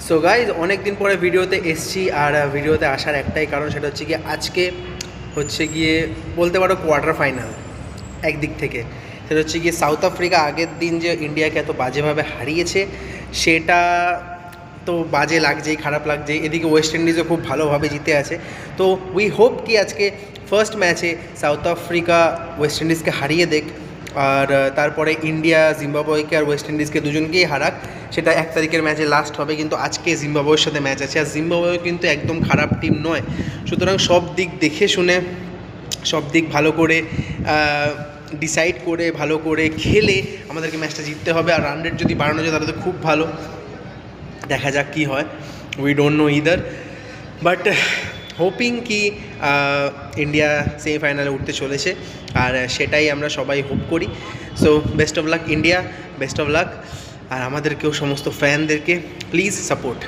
So guys অনেক দিন পরে ভিডিওতে এসছি, আর ভিডিওতে আসার একটাই কারণ, সেটা হচ্ছে গিয়ে আজকে হচ্ছে গিয়ে বলতে পারো কোয়ার্টার ফাইনাল। একদিক থেকে সেটা হচ্ছে গিয়ে সাউথ আফ্রিকা আগের দিন যে ইন্ডিয়াকে এত বাজেভাবে হারিয়েছে, সেটা তো বাজে লাগছেই, খারাপ লাগছেই। এদিকে ওয়েস্ট ইন্ডিজও খুব ভালোভাবে জিতে আছে। তো উই হোপ কি আজকে ফার্স্ট ম্যাচে সাউথ আফ্রিকা ওয়েস্ট ইন্ডিজকে হারিয়ে দেখ, আর তারপরে ইন্ডিয়া জিম্বাবুয়েকে আর ওয়েস্ট ইন্ডিজকে দুজনকেই হারাক। সেটা 1 তারিখের ম্যাচে লাস্ট হবে, কিন্তু আজকে জিম্বাবুয়ের সাথে ম্যাচ আছে, আর জিম্বাবুয়ে কিন্তু একদম খারাপ টিম নয়। সুতরাং সব দিক দেখে শুনে, সব দিক ভালো করে ডিসাইড করে, ভালো করে খেলে আমাদেরকে ম্যাচটা জিততে হবে। আর রান রেট যদি বাড়ানো যায় তাহলে তো খুব ভালো, দেখা যাক কী হয়। We don't know either, but hoping কি ইন্ডিয়া সেমিফাইনালে উঠতে চলেছে, আর সেটাই আমরা সবাই হোপ করি। So best of luck India, best of luck. আর আমাদেরকেও, সমস্ত ফ্যানদেরকে প্লিজ সাপোর্ট।